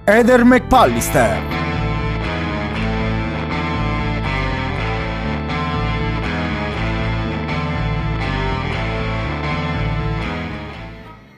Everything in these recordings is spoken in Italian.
Heather McPallister.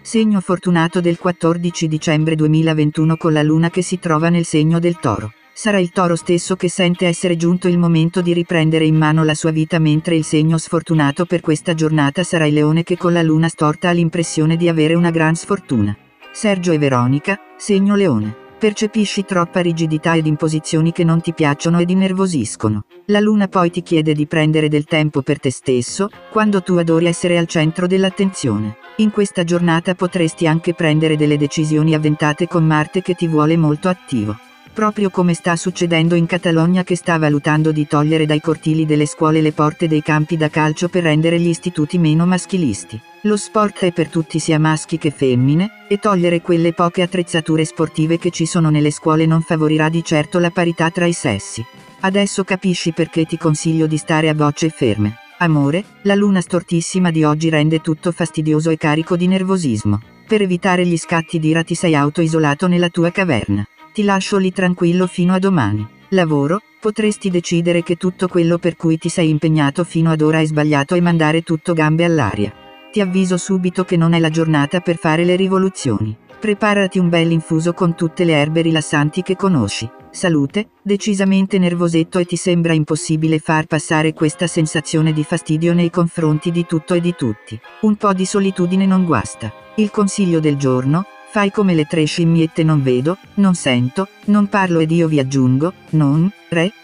Segno fortunato del 14 dicembre 2021 con la luna che si trova nel segno del Toro. Sarà il Toro stesso che sente essere giunto il momento di riprendere in mano la sua vita, mentre il segno sfortunato per questa giornata sarà il Leone che con la luna storta ha l'impressione di avere una gran sfortuna. Sergio e Veronica, segno Leone. Percepisci troppa rigidità ed imposizioni che non ti piacciono ed innervosiscono. La luna poi ti chiede di prendere del tempo per te stesso, quando tu adori essere al centro dell'attenzione. In questa giornata potresti anche prendere delle decisioni avventate con Marte che ti vuole molto attivo. Proprio come sta succedendo in Catalogna, che sta valutando di togliere dai cortili delle scuole le porte dei campi da calcio per rendere gli istituti meno maschilisti. Lo sport è per tutti, sia maschi che femmine, e togliere quelle poche attrezzature sportive che ci sono nelle scuole non favorirà di certo la parità tra i sessi. Adesso capisci perché ti consiglio di stare a bocce ferme. Amore, la luna stortissima di oggi rende tutto fastidioso e carico di nervosismo. Per evitare gli scatti d'ira ti sei autoisolato nella tua caverna. Ti lascio lì tranquillo fino a domani. Lavoro, potresti decidere che tutto quello per cui ti sei impegnato fino ad ora è sbagliato e mandare tutto gambe all'aria. Ti avviso subito che non è la giornata per fare le rivoluzioni. Preparati un bel infuso con tutte le erbe rilassanti che conosci. Salute, decisamente nervosetto e ti sembra impossibile far passare questa sensazione di fastidio nei confronti di tutto e di tutti. Un po' di solitudine non guasta. Il consiglio del giorno: fai come le 3 scimmiette: non vedo, non sento, non parlo ed io vi aggiungo, non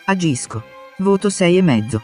agisco. Voto 6,5.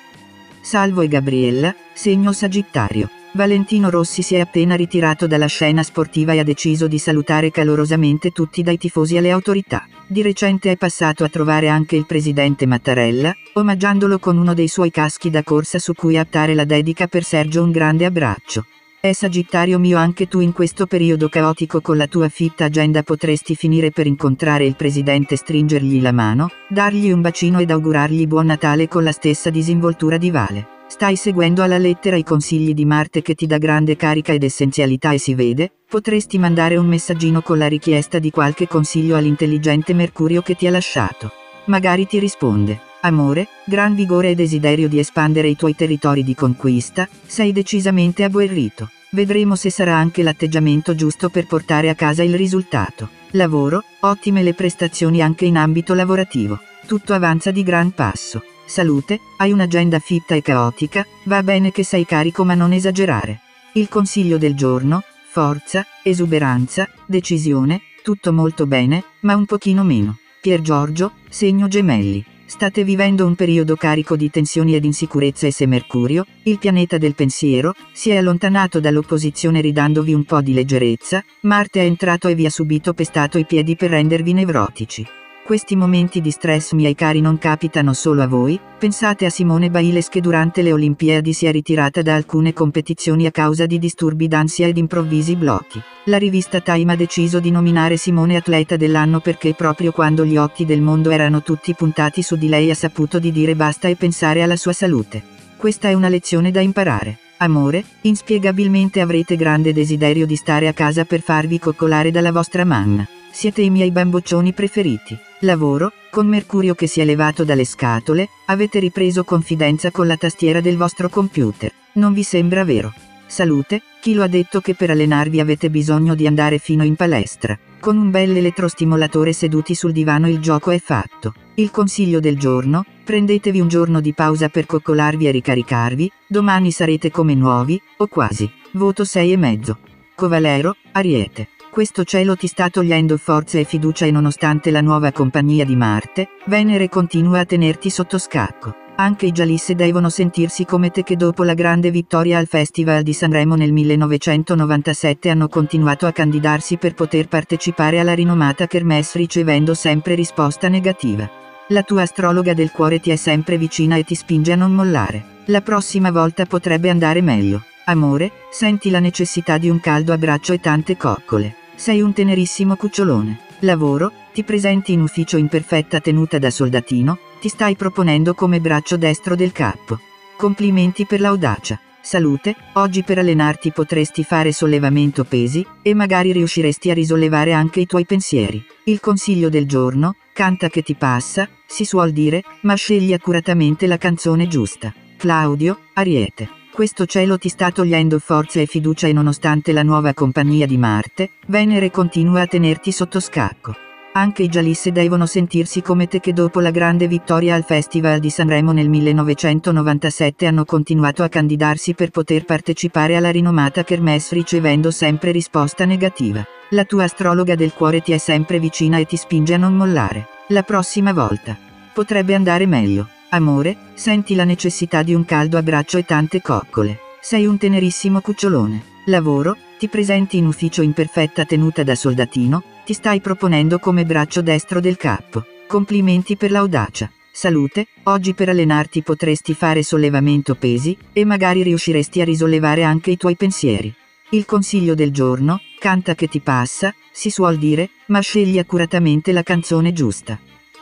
Salvo e Gabriella, segno Sagittario. Valentino Rossi si è appena ritirato dalla scena sportiva e ha deciso di salutare calorosamente tutti, dai tifosi alle autorità. Di recente è passato a trovare anche il presidente Mattarella, omaggiandolo con uno dei suoi caschi da corsa su cui apptare la dedica per Sergio: un grande abbraccio. Sagittario mio, anche tu in questo periodo caotico con la tua fitta agenda potresti finire per incontrare il presidente, stringergli la mano, dargli un bacino ed augurargli buon Natale con la stessa disinvoltura di Vale. Stai seguendo alla lettera i consigli di Marte che ti dà grande carica ed essenzialità e si vede. Potresti mandare un messaggino con la richiesta di qualche consiglio all'intelligente Mercurio che ti ha lasciato. Magari ti risponde. Amore, gran vigore e desiderio di espandere i tuoi territori di conquista, sei decisamente agguerrito. Vedremo se sarà anche l'atteggiamento giusto per portare a casa il risultato. Lavoro, ottime le prestazioni anche in ambito lavorativo. Tutto avanza di gran passo. Salute, hai un'agenda fitta e caotica, va bene che sei carico ma non esagerare. Il consiglio del giorno: forza, esuberanza, decisione, tutto molto bene, ma un pochino meno. Pier Giorgio, segno Gemelli. State vivendo un periodo carico di tensioni ed insicurezza e se Mercurio, il pianeta del pensiero, si è allontanato dall'opposizione ridandovi un po' di leggerezza, Marte è entrato e vi ha subito pestato i piedi per rendervi nevrotici. Questi momenti di stress, miei cari, non capitano solo a voi. Pensate a Simone Biles, che durante le Olimpiadi si è ritirata da alcune competizioni a causa di disturbi d'ansia ed improvvisi blocchi. La rivista Time ha deciso di nominare Simone atleta dell'anno perché proprio quando gli occhi del mondo erano tutti puntati su di lei ha saputo di dire basta e pensare alla sua salute. Questa è una lezione da imparare. Amore, inspiegabilmente avrete grande desiderio di stare a casa per farvi coccolare dalla vostra manna. Siete i miei bamboccioni preferiti. Lavoro, con Mercurio che si è levato dalle scatole, avete ripreso confidenza con la tastiera del vostro computer. Non vi sembra vero? Salute, chi lo ha detto che per allenarvi avete bisogno di andare fino in palestra? Con un bel elettrostimolatore seduti sul divano il gioco è fatto. Il consiglio del giorno: prendetevi un giorno di pausa per coccolarvi e ricaricarvi, domani sarete come nuovi, o quasi. Voto 6,5. Covalero, Ariete. Questo cielo ti sta togliendo forza e fiducia e nonostante la nuova compagnia di Marte, Venere continua a tenerti sotto scacco. Anche i giallisse devono sentirsi come te, che dopo la grande vittoria al Festival di Sanremo nel 1997 hanno continuato a candidarsi per poter partecipare alla rinomata Kermesse ricevendo sempre risposta negativa. La tua astrologa del cuore ti è sempre vicina e ti spinge a non mollare. La prossima volta potrebbe andare meglio. Amore, senti la necessità di un caldo abbraccio e tante coccole. Sei un tenerissimo cucciolone. Lavoro, ti presenti in ufficio in perfetta tenuta da soldatino, ti stai proponendo come braccio destro del capo. Complimenti per l'audacia. Salute, oggi per allenarti potresti fare sollevamento pesi, e magari riusciresti a risollevare anche i tuoi pensieri. Il consiglio del giorno: canta che ti passa, si suol dire, ma scegli accuratamente la canzone giusta. Claudio, Ariete. Questo cielo ti sta togliendo forza e fiducia e nonostante la nuova compagnia di Marte, Venere continua a tenerti sotto scacco. Anche i giallisse devono sentirsi come te che dopo la grande vittoria al Festival di Sanremo nel 1997 hanno continuato a candidarsi per poter partecipare alla rinomata Kermesse ricevendo sempre risposta negativa. La tua astrologa del cuore ti è sempre vicina e ti spinge a non mollare. La prossima volta potrebbe andare meglio. Amore, senti la necessità di un caldo abbraccio e tante coccole. Sei un tenerissimo cucciolone. Lavoro, ti presenti in ufficio in perfetta tenuta da soldatino, ti stai proponendo come braccio destro del capo. Complimenti per l'audacia. Salute, oggi per allenarti potresti fare sollevamento pesi, e magari riusciresti a risollevare anche i tuoi pensieri. Il consiglio del giorno: canta che ti passa, si suol dire, ma scegli accuratamente la canzone giusta.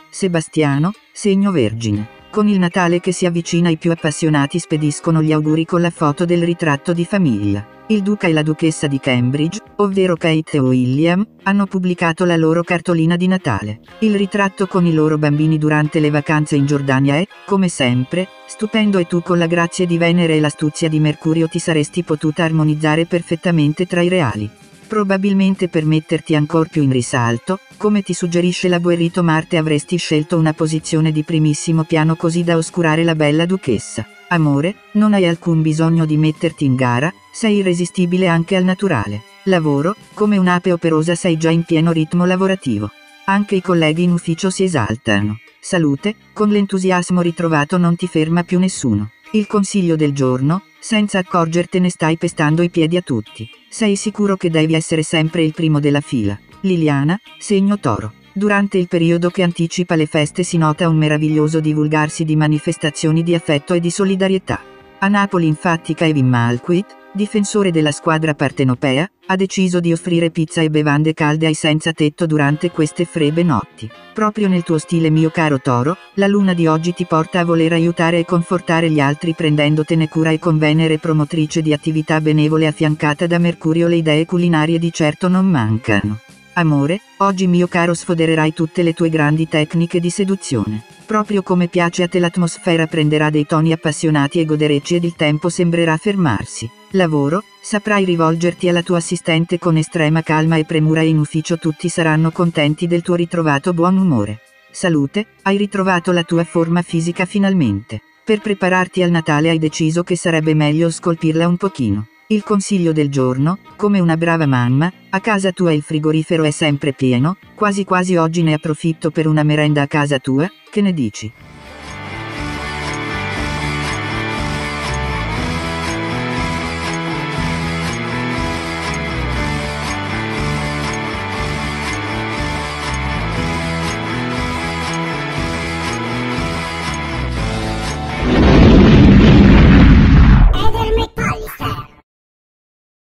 Sebastiano, segno Vergine. Con il Natale che si avvicina i più appassionati spediscono gli auguri con la foto del ritratto di famiglia. Il duca e la duchessa di Cambridge, ovvero Kate e William, hanno pubblicato la loro cartolina di Natale. Il ritratto con i loro bambini durante le vacanze in Giordania è, come sempre, stupendo e tu con la grazia di Venere e l'astuzia di Mercurio ti saresti potuta armonizzare perfettamente tra i reali. Probabilmente per metterti ancor più in risalto, come ti suggerisce l'agguerrito Marte avresti scelto una posizione di primissimo piano così da oscurare la bella duchessa. Amore, non hai alcun bisogno di metterti in gara, sei irresistibile anche al naturale. Lavoro, come un'ape operosa sei già in pieno ritmo lavorativo. Anche i colleghi in ufficio si esaltano. Salute, con l'entusiasmo ritrovato non ti ferma più nessuno. Il consiglio del giorno: senza accorgertene stai pestando i piedi a tutti. Sei sicuro che devi essere sempre il primo della fila. Liliana, segno Toro. Durante il periodo che anticipa le feste si nota un meraviglioso divulgarsi di manifestazioni di affetto e di solidarietà. A Napoli infatti Kevin Malquit, difensore della squadra partenopea, ha deciso di offrire pizza e bevande calde ai senza tetto durante queste fredde notti. Proprio nel tuo stile mio caro Toro, la luna di oggi ti porta a voler aiutare e confortare gli altri prendendotene cura e con Venere promotrice di attività benevole affiancata da Mercurio le idee culinarie di certo non mancano. Amore, oggi mio caro sfodererai tutte le tue grandi tecniche di seduzione. Proprio come piace a te l'atmosfera prenderà dei toni appassionati e goderecci ed il tempo sembrerà fermarsi. Lavoro, saprai rivolgerti alla tua assistente con estrema calma e premura e in ufficio tutti saranno contenti del tuo ritrovato buon umore. Salute, hai ritrovato la tua forma fisica finalmente. Per prepararti al Natale hai deciso che sarebbe meglio scolpirla un pochino. Il consiglio del giorno: come una brava mamma, a casa tua il frigorifero è sempre pieno, quasi quasi oggi ne approfitto per una merenda a casa tua, che ne dici?